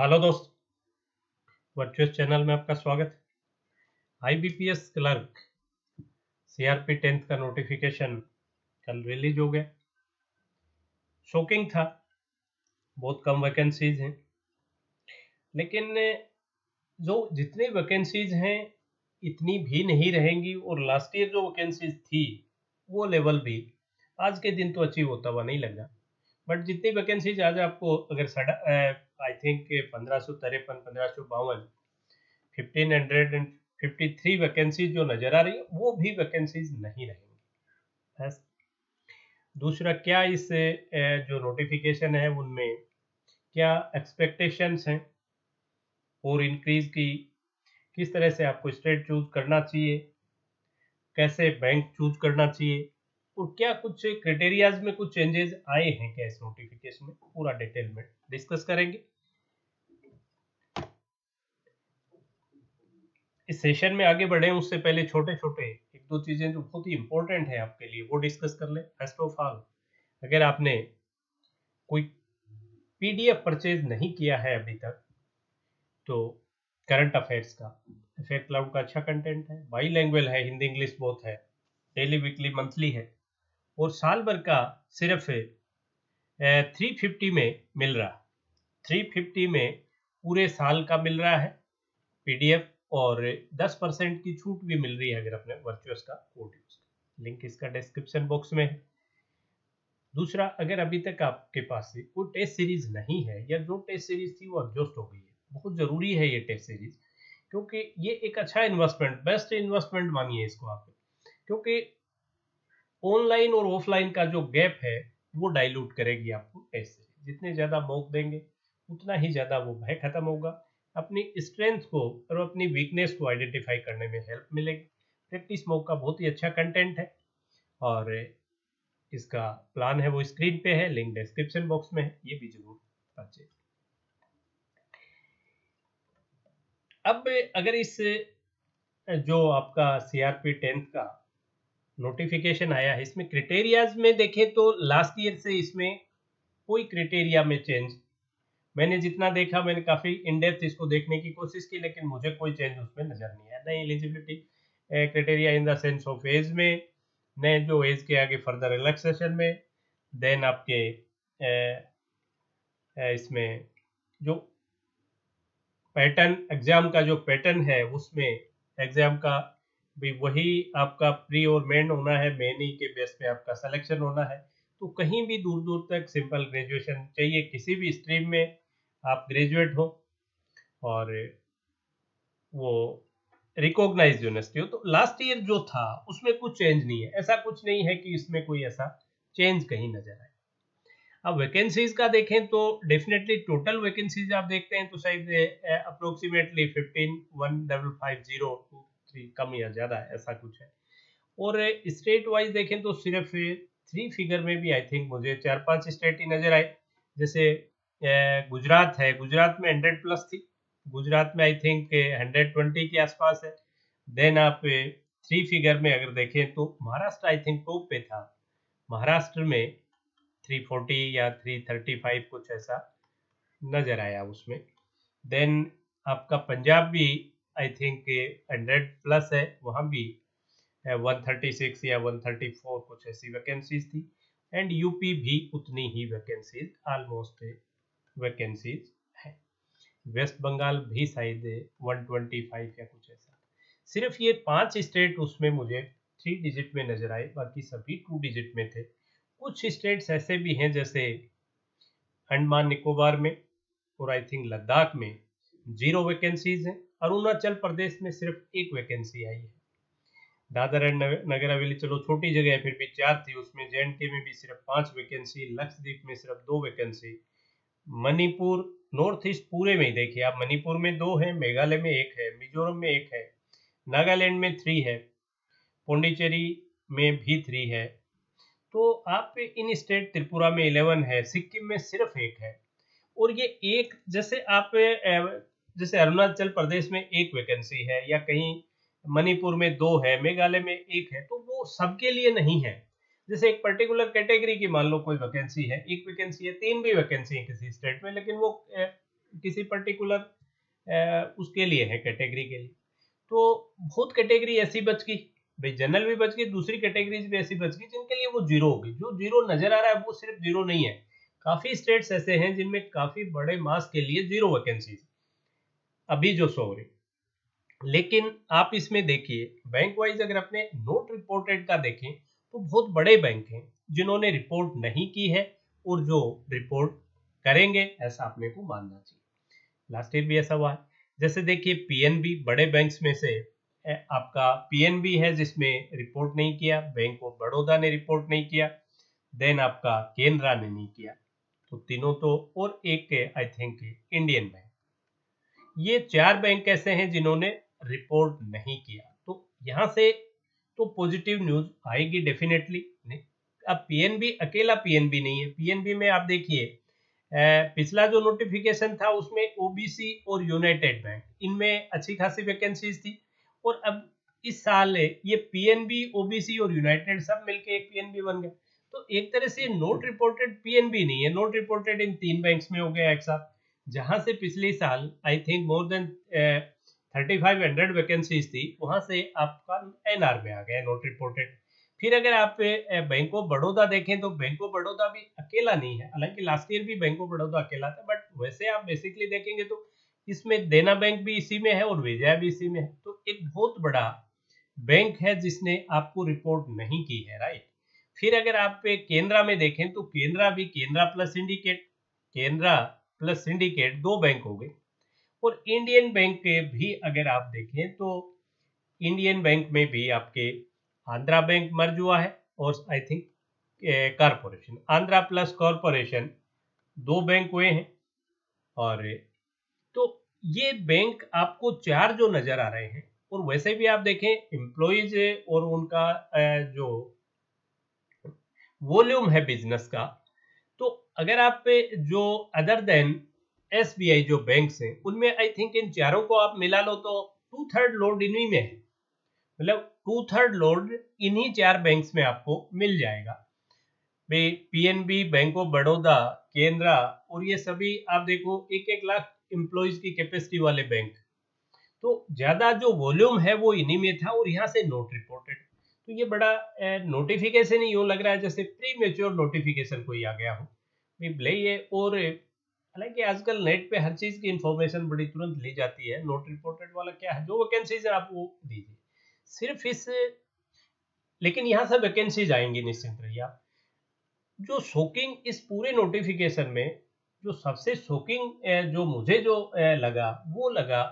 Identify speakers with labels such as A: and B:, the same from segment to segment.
A: Hello दोस्त, virtuous channel में आपका स्वागत है। आईबीपीएस क्लर्क सीआरपी 10th का नोटिफिकेशन कल रिलीज हो गया। शॉकिंग था, बहुत कम वैकेंसीज हैं, लेकिन जो जितनी वैकेंसीज हैं इतनी भी नहीं रहेंगी और लास्ट ईयर जो वैकेंसीज थी वो लेवल भी आज के दिन तो अचीव होता हुआ नहीं लगा। बट जितनी वैकेंसीज आज आपको अगर आई थिंक 1553 1552 1553 वैकेंसीज जो नजर आ रही है वो भी वैकेंसीज नहीं रहेंगी। बस दूसरा क्या इस जो नोटिफिकेशन है उनमें क्या एक्सपेक्टेशंस हैं और इंक्रीज की, किस तरह से आपको स्टेट चूज करना चाहिए, कैसे बैंक चूज करना चाहिए और क्या कुछ क्राइटेरियाज में कुछ चेंजेस आए हैं क्या इस नोटिफिकेशन में, पूरा डिटेल में डिस्कस करेंगे। इस सेशन में आगे बढ़े उससे पहले छोटे छोटे एक दो चीजें जो बहुत ही इंपॉर्टेंट है आपके लिए वो डिस्कस कर ले। फर्स्ट ऑफ ऑल, अगर आपने कोई पीडीएफ परचेज नहीं किया है अभी तक तो करंट अफेयर्स का अफेयर क्लाउड का अच्छा कंटेंट है, बाई लैंग्वेज है, हिंदी इंग्लिश बोथ है, डेली वीकली मंथली है और साल भर का सिर्फ 350 में मिल रहा है। 350 में पूरे साल का मिल रहा है पीडीएफ और 10% की छूट भी मिल रही है अगर अपने वर्चुअस का कोड यूज करें। लिंक इसका डिस्क्रिप्शन बॉक्स में है। दूसरा, अगर अभी तक आपके पास से कोई टेस्ट सीरीज नहीं है या जो टेस्ट सीरीज थी वो एग्जॉस्ट हो गई है, बहुत जरूरी है ये टेस्ट सीरीज, क्योंकि ये एक अच्छा इन्वेस्टमेंट, बेस्ट इन्वेस्टमेंट मानिए इसको आप, क्योंकि ऑनलाइन और ऑफलाइन का जो गैप है वो डाइल्यूट करेगी आपको टेस्ट सीरीज। जितने ज्यादा मॉक देंगे उतना ही ज्यादा वो भय खत्म होगा, अपनी स्ट्रेंथ को और अपनी वीकनेस को आइडेंटिफाई करने में हेल्प मिलेगी। प्रैक्टिस मॉक का बहुत ही अच्छा कंटेंट है और इसका प्लान है वो स्क्रीन पे है, लिंक डिस्क्रिप्शन बॉक्स में है, ये भी जरूर परचेज। अब अगर इस जो आपका सीआरपी 10th का नोटिफिकेशन आया है इसमें क्राइटेरियाज में देखें तो लास्ट ईयर से इसमें कोई क्राइटेरिया में चेंज मैंने जितना देखा, मैंने काफी इन डेप्थ इसको देखने की कोशिश की, लेकिन मुझे कोई चेंज उसमें नजर नहीं आया। नई eligibility criteria in the sense of age में, नए जो एज के आगे फर्दर रिलैक्सेशन में, देन आपके इसमें जो पैटर्न एग्जाम का जो पैटर्न है उसमें एग्जाम का भी वही आपका प्री और मेन होना है, मेन ही के बेस पे आपका सिलेक्शन होना है। तो कहीं भी दूर दूर तक सिंपल ग्रेजुएशन चाहिए, किसी भी स्ट्रीम में आप ग्रेजुएट हो और वो रिकॉग्नाइज्ड यूनिवर्सिटी हो। तो लास्ट ईयर जो था उसमें कुछ चेंज नहीं है, ऐसा कुछ नहीं है कि इसमें कोई ऐसा चेंज कहीं नजर आए। अब वैकेंसीज का देखें तो डेफिनेटली टोटल वैकेंसीज आप देखते हैं तो शायद अप्रोक्सीमेटली 15,150,2 कम या ज्यादा ऐसा कुछ है। और स्टेट वाइज देखें तो सिर्फ 3 फिगर में भी आई थिंक मुझे 4-5 स्टेट ही नजर आए। जैसे गुजरात है, गुजरात में 100+ थी, गुजरात में आई थिंक 120 के आसपास है। देन आप 3 फिगर में अगर देखें तो महाराष्ट्र आई थिंक टॉप पे था, महाराष्ट्र में 340 या 335 कुछ ऐसा नजर आया उसमें। देन आपका पंजाब भी आई थिंक 100+ है, वहाँ भी 136 या 134 कुछ ऐसी वैकेंसीज थी। एंड यूपी भी उतनी ही वैकेंसीज, ऑलमोस्ट वैकेंसीज है। वेस्ट बंगाल भी शायद 125 या कुछ ऐसा। सिर्फ ये 5 स्टेट उसमें मुझे 3 डिजिट में नजर आए, बाकी सभी 2 डिजिट में थे। कुछ स्टेट्स ऐसे भी हैं जैसे अंडमान निकोबार में और आई थिंक लद्दाख में 0 वैकेंसीज हैं, अरुणाचल प्रदेश में सिर्फ 1 वैकेंसी आई है। दादर एंड नगर हवेली चलो छोटी जगह है, फिर भी 4 थी उसमें। जे में भी सिर्फ 5 वैकेंसी, लक्षद्वीप में सिर्फ 2 वैकेंसी, मणिपुर नॉर्थ ईस्ट पूरे में ही देखिए आप, मणिपुर में 2 है, मेघालय में 1 है, मिजोरम में 1 है, नागालैंड में 3 है, पौंडीचेरी में भी 3 है। तो आप इन स्टेट, त्रिपुरा में 11 है, सिक्किम में सिर्फ 1 है। और ये एक जैसे आप जैसे अरुणाचल प्रदेश में 1 वैकेंसी है या कहीं मणिपुर में 2 है, मेघालय में 1 है, तो वो सबके लिए नहीं है। जैसे एक पर्टिकुलर कैटेगरी की मान लो कोई वैकेंसी है, 1 वैकेंसी है, 3 भी वैकेंसी है किसी स्टेट में, लेकिन वो किसी पर्टिकुलर उसके लिए है, कैटेगरी के लिए। तो बहुत कैटेगरी ऐसी बच गई भाई, जनरल भी बच गई, दूसरी कैटेगरीज भी ऐसी बच गई जिनके लिए वो जीरो होगी। जो जीरो नजर आ रहा है वो सिर्फ जीरो नहीं है, काफी स्टेट्स ऐसे हैं जिनमें काफी बड़े मास के लिए जीरो वैकेंसीज अभी जो शो हो रही। लेकिन आप इसमें देखिए बैंक वाइज अगर अपने नोट रिपोर्टेड का देखें तो बहुत बड़े बैंक हैं जिन्होंने रिपोर्ट नहीं की है और जो रिपोर्ट करेंगे, ऐसा अपने को मानना चाहिए। लास्ट ईयर भी ऐसा हुआ है। जैसे देखिए पीएनबी बड़े बैंक्स में से आपका पीएनबी है जिसमें रिपोर्ट नहीं किया, बैंक ऑफ बड़ौदा ने रिपोर्ट नहीं किया, देन आपका केनरा ने नहीं किया। तो तीनों तो, और एक आई थिंक इंडियन बैंक, ये चार बैंक ऐसे हैं जिन्होंने रिपोर्ट नहीं किया। तो यहां से तो पॉजिटिव न्यूज आएगी डेफिनेटली। अब पीएनबी अकेला पीएनबी नहीं है, पीएनबी में आप देखिए पिछला जो नोटिफिकेशन था उसमें ओबीसी और यूनाइटेड बैंक, इनमें अच्छी खासी वैकेंसीज थी। और अब इस साल ये पीएनबी, ओबीसी और यूनाइटेड सब मिलके एक पीएनबी बन गए। तो एक तरह से नोट रिपोर्टेड पीएनबी नहीं है, नोट रिपोर्टेड इन तीन बैंक्स में हो गया एक साथ। जहां से पिछले साल I think more than 3500 vacancies थी, वहां से आपका एनआर में आ गया नोट रिपोर्टेड। फिर अगर आप बैंक ऑफ बड़ौदा देखें तो बैंक ऑफ बड़ौदा भी अकेला नहीं है, हालांकि लास्ट ईयर भी बैंक ऑफ बड़ौदा अकेला था, बट वैसे आप बेसिकली देखेंगे तो इसमें देना बैंक भी इसी में है और विजया भी इसी में है। तो एक बहुत बड़ा बैंक है जिसने आपको रिपोर्ट नहीं की है, राइट। फिर अगर आप केनरा में देखें तो केनरा भी, Canara plus syndicate, Canara plus syndicate दो बैंक हो गए। और इंडियन बैंक के भी अगर आप देखें तो इंडियन बैंक में भी आपके आंध्रा बैंक मर्ज हुआ है और I think corporation, Andhra plus corporation दो बैंक हुए हैं। और तो ये बैंक आपको चार जो नजर आ रहे हैं, और वैसे भी आप देखें एम्प्लॉइज और उनका जो वॉल्यूम है बिजनेस का, तो अगर आप जो अदर देन एसबीआई जो बैंक्स हैं उनमें आई थिंक इन चारों को आप मिला लो तो 2/3 लोड इन्हीं में है। मतलब 2/3 लोड इन्हीं चार बैंक्स में आपको मिल जाएगा। PNB, bank of Baroda, Canara, और ये सभी आप देखो 1-1 लाख एम्प्लॉइज की कैपेसिटी वाले बैंक। तो ज्यादा जो वॉल्यूम है वो इन्हीं में था और यहाँ से नोट रिपोर्टेड। तो ये बड़ा नोटिफिकेशन ही यूं लग रहा है जैसे प्री मेच्योर नोटिफिकेशन कोई आ गया हो भले ये। और हालांकि आजकल नेट पे हर चीज की इंफॉर्मेशन बड़ी तुरंत ली जाती है, नोट रिपोर्टेड वाला क्या है, जो वैकेंसीज है आप वो दीजिए सिर्फ इस। लेकिन यहाँ से वैकेंसीज आएंगी निश्चिंत रहिए आप। जो शॉकिंग इस पूरे नोटिफिकेशन में, जो सबसे शॉकिंग जो मुझे जो लगा वो लगा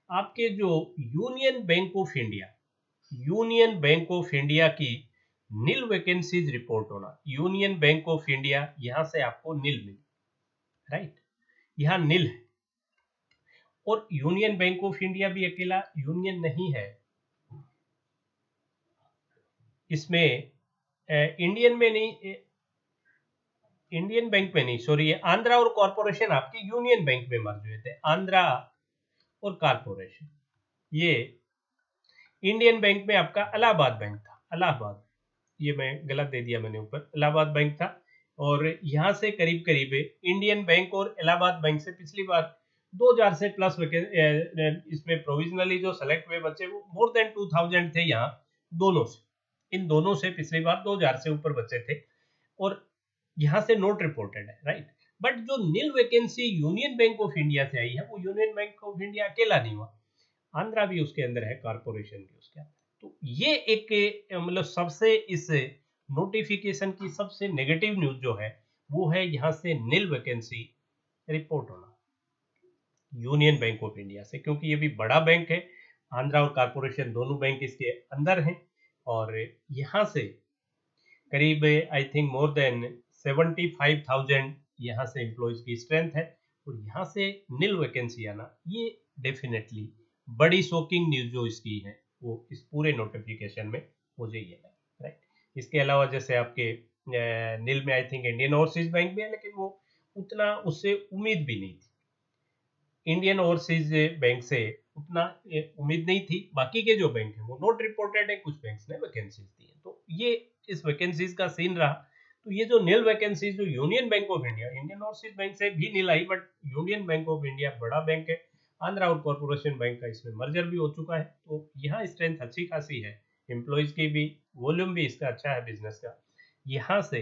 A: आपके जो Union Bank of India, union Bank of India की नील वैकेंसीज रिपोर्ट होना। यूनियन बैंक ऑफ इंडिया यहां से आपको नील मिली, राइट, यहाँ नील है। और यूनियन बैंक ऑफ इंडिया भी अकेला यूनियन नहीं है, इसमें इंडियन में नहीं, इंडियन बैंक में नहीं, सॉरी, आंध्रा और कॉरपोरेशन आपके यूनियन बैंक में मर्ज हुए थे, आंध्रा और कॉरपोरेशन। ये इंडियन बैंक में आपका इलाहाबाद बैंक था, इलाहाबाद, ये मैं गलत दे दिया मैंने ऊपर, इलाहाबाद बैंक था। और यहाँ से करीब करीब इंडियन बैंक और इलाहाबाद बैंक से पिछली बार 2000 से प्लस इसमें प्रोविजनली जो सेलेक्ट हुए बच्चे वो मोर देन 2000 थे यहाँ दोनों से, इन दोनों से पिछली बार 2000 से ऊपर बच्चे थे। और यहाँ से नोट रिपोर्टेड है, राइट। बट जो nil vacancy Union Bank of India से आई है वो यूनियन बैंक ऑफ इंडिया अकेला नहीं हुआ, आंध्रा भी उसके अंदर है, कॉरपोरेशन भी उसके अंदर। तो ये एक मतलब सबसे इस नोटिफिकेशन की सबसे नेगेटिव न्यूज जो है वो है यहाँ से नील वैकेंसी रिपोर्ट होना यूनियन बैंक ऑफ इंडिया से, क्योंकि ये भी बड़ा बैंक है, आंध्रा और कॉरपोरेशन दोनों बैंक इसके अंदर हैं। और यहाँ से करीब आई थिंक मोर देन 75,000 यहाँ से एम्प्लॉयज की स्ट्रेंथ है। और यहाँ से नील वैकेंसी आना ये डेफिनेटली बड़ी शॉकिंग न्यूज जो इसकी है वो इस पूरे नोटिफिकेशन में मुझे ये लगा, राइट। इसके अलावा जैसे आपके नील में I think Indian Overseas bank भी है, लेकिन वो उतना उससे उम्मीद भी नहीं थी, इंडियन ओवरसीज बैंक से उतना उम्मीद नहीं थी। बाकी के जो बैंक है वो नोट रिपोर्टेड है, कुछ बैंक्स ने वैकेंसीज दी है। तो ये इस वैकेंसीज का सीन रहा। तो ये जो नील वैकेंसी जो Union Bank of India, Indian Overseas Bank से भी नील आई, but Union Bank of India बड़ा बैंक है, आंध्रा और कॉर्पोरेशन बैंक का इसमें मर्जर भी हो चुका है, तो यहाँ स्ट्रेंथ अच्छी खासी है, एम्प्लॉयज की भी, वॉल्यूम भी इसका अच्छा है बिजनेस का। यहाँ से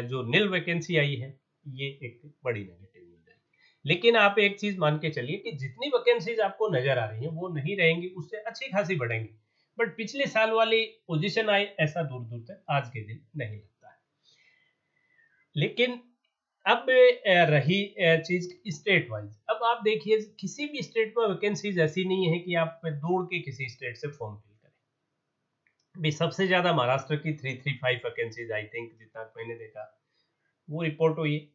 A: जो नील वैकेंसी आई है ये एक बड़ी नेगेटिव न्यूज है। लेकिन आप एक चीज मान के चलिए कि जितनी वैकेंसीज आपको नजर आ रही हैं वो नहीं रहेंगी, उससे अच्छी खासी बढ़ेंगी, बट पिछले साल वाली पोजीशन आए ऐसा दूर दूर तक आज के दिन नहीं लगता है। लेकिन अब रही चीज स्टेट वाइज, अब आप देखिए किसी भी स्टेट में वैकेंसीज ऐसी नहीं है कि आप दौड़ के किसी स्टेट से फॉर्म फिल करें। भी सबसे ज्यादा महाराष्ट्र की 335 वैकेंसीज आई थिंक, जितना मैंने देखा वो रिपोर्ट हुई है।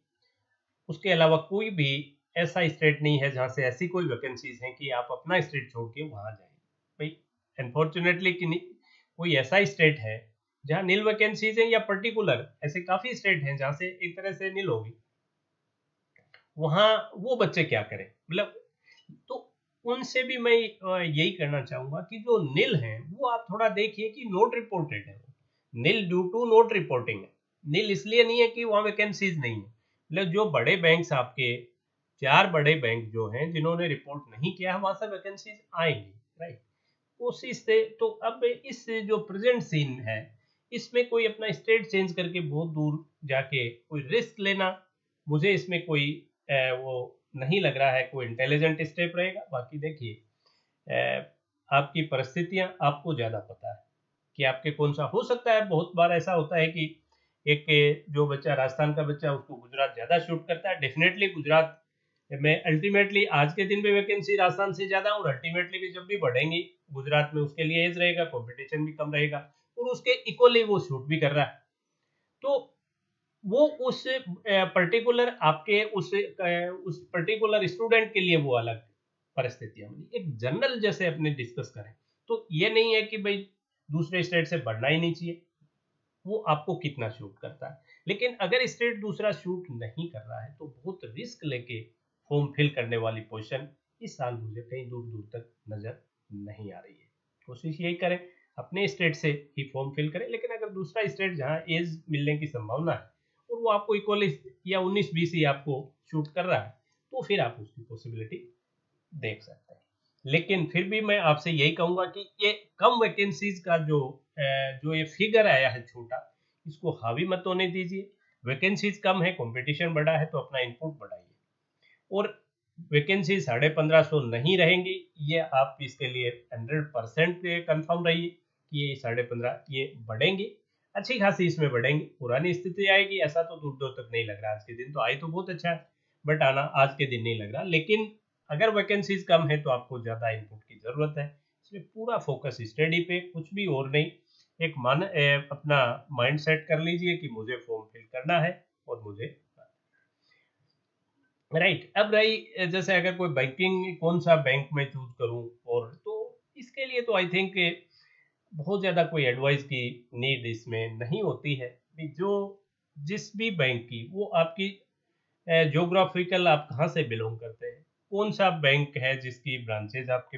A: उसके अलावा कोई भी ऐसा स्टेट नहीं है जहां से ऐसी कोई वैकेंसीज हैं कि आप अपना स्टेट छोड़ के वहां जाएं। भाई अनफॉर्चुनेटली कि कोई ऐसा स्टेट है जहां नील वैकेंसीज हैं, या पर्टिकुलर ऐसे काफी स्टेट हैं जहां से एक तरह से नील होगी, वहां वो बच्चे क्या करें, मतलब। तो उनसे भी मैं यही करना चाहूंगा कि जो नील है वो आप थोड़ा देखिए कि नोट रिपोर्टेड है, नील ड्यू टू नोट रिपोर्टिंग है, नील इसलिए नहीं है कि वहां वैकेंसीज नहीं है। मतलब जो बड़े बैंक्स आपके, 4 बड़े बैंक जो हैं जिन्होंने रिपोर्ट नहीं किया है, वहां से वैकेंसीज आएंगी, राइट। कोशिश से तो अब इस जो प्रेजेंट सीन है इसमें कोई अपना स्टेट चेंज करके बहुत दूर जाके कोई रिस्क लेना, मुझे इसमें कोई वो नहीं लग रहा है कोई इंटेलिजेंट स्टेप रहेगा। बाकी देखिए आपकी परिस्थितियां आपको ज्यादा पता है कि आपके कौन सा हो सकता है। बहुत बार ऐसा होता है कि एक जो बच्चा राजस्थान का बच्चा उसको गुजरात ज्यादा शूट करता है, डेफिनेटली गुजरात में अल्टीमेटली आज के दिन में वैकेंसी राजस्थान से ज्यादा, और अल्टीमेटली भी जब भी बढ़ेंगी गुजरात में उसके लिए एज रहेगा, कंपटीशन भी कम रहेगा, और उसके इक्वली वो शूट भी कर रहा है। तो वो उस पर्टिकुलर आपके उस पर्टिकुलर स्टूडेंट के लिए वो अलग परिस्थितियां बनी। एक जनरल जैसे अपने डिस्कस करें तो ये नहीं है कि भाई दूसरे स्टेट से बढ़ना ही नहीं चाहिए, वो आपको कितना शूट करता है। लेकिन अगर स्टेट दूसरा शूट नहीं कर रहा है तो बहुत रिस्क लेके फॉर्म फिल करने वाली पोजीशन इस साल मुझे कहीं दूर दूर तक नजर नहीं आ रही है। कोशिश यही करें अपने स्टेट से ही फॉर्म फिल करें, लेकिन अगर दूसरा स्टेट जहां एज मिलने की संभावना है और वो आपको इक्वली या 19-20 ही आपको शूट कर रहा है, तो फिर आप उसकी पॉसिबिलिटी देख सकते हैं। लेकिन फिर भी मैं आपसे यही कहूंगा कि ये कम वैकेंसीज का जो ये फिगर आया है छोटा, इसको हावी मत होने दीजिए। वैकेंसीज कम है, कंपटीशन बड़ा है, तो अपना इनपुट बढ़ाइए। और वैकेंसी 1550 नहीं रहेंगी, ये आप इसके लिए 100% कंफर्म रहिए कि ये 15.5 ये बढ़ेंगी, अच्छी खासी इसमें बढ़ेंगी। पुरानी स्थिति आएगी ऐसा तो दूर दूर तक नहीं लग रहा। आज के दिन तो आई तो बहुत अच्छा है, बट आना आज के दिन नहीं लग रहा। लेकिन अगर वैकेंसीज कम है तो आपको ज्यादा इनपुट की जरूरत है, इसलिए पूरा फोकस स्टडी पे, कुछ भी और नहीं। एक अपना माइंड सेट कर लीजिए कि मुझे फॉर्म फिल करना है और मुझे राइट। अब रही जैसे अगर कोई बैंकिंग कौन सा बैंक में चूज करूं, और तो इसके लिए तो आई थिंक बहुत ज्यादा कोई एडवाइस की नीड इसमें नहीं होती है। भी जो जिस भी बैंक की वो आपकी ज्योग्राफिकल आप कहाँ से बिलोंग करते हैं, कौन सा बैंक है जिसकी ब्रांचेज आपके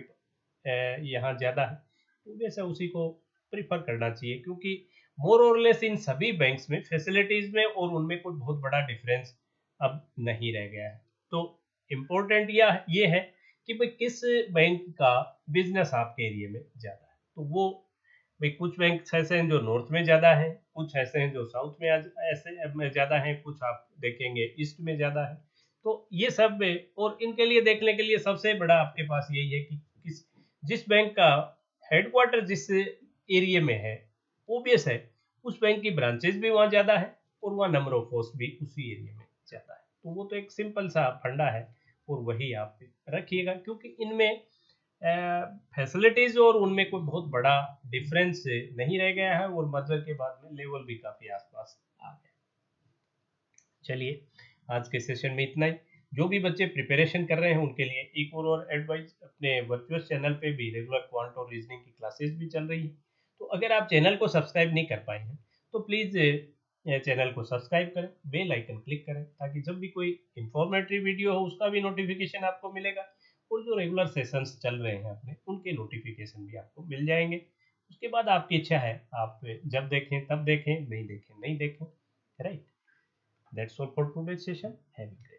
A: यहाँ ज्यादा है, तो वैसे उसी को प्रिफर करना चाहिए, क्योंकि मोर और लेस इन सभी बैंक्स में फैसिलिटीज में और उनमें कोई बहुत बड़ा डिफरेंस अब नहीं रह गया है। तो इम्पोर्टेंट ये है कि भाई किस बैंक का बिजनेस आपके एरिया में ज्यादा है। तो वो भाई कुछ बैंक ऐसे हैं जो नॉर्थ में ज्यादा है, कुछ ऐसे हैं जो साउथ में ऐसे में ज्यादा है, कुछ आप देखेंगे ईस्ट में ज्यादा है। तो ये सब और इनके लिए देखने के लिए सबसे बड़ा आपके पास यही है कि जिस बैंक का हेडक्वार्टर जिस एरिया में है, ओबियस है उस बैंक की ब्रांचेस भी वहाँ ज्यादा है, और वहाँ नंबर ऑफ पोस्ट भी उसी एरिया में ज्यादा है। तो वो तो एक सिंपल सा फंडा है, और वही आप रखिएगा, क्योंकि इनमें फैसिलिटीज और उनमें कोई बहुत बड़ा डिफरेंस नहीं रह गया है, और मर्जर के बाद में लेवल भी काफी आसपास आ गया। चलिए आज के सेशन में इतना ही। जो भी बच्चे प्रिपरेशन कर रहे हैं उनके लिए एक और एडवाइस, अपने वर्चुअल चैनल पे भी रेगुलर क्वांट और रीजनिंग की क्लासेस भी चल रही है। तो अगर आप चैनल को सब्सक्राइब नहीं कर पाए हैं तो प्लीज़ चैनल को सब्सक्राइब करें, बेल आइकन क्लिक करें, ताकि जब भी कोई इंफॉर्मेटिव वीडियो हो उसका भी नोटिफिकेशन आपको मिलेगा, और जो रेगुलर सेशंस चल रहे हैं अपने उनके नोटिफिकेशन भी आपको मिल जाएंगे। उसके बाद आपकी इच्छा है आप जब देखें तब देखें, नहीं देखें नहीं देखें, right? That's all for today's session. Have a great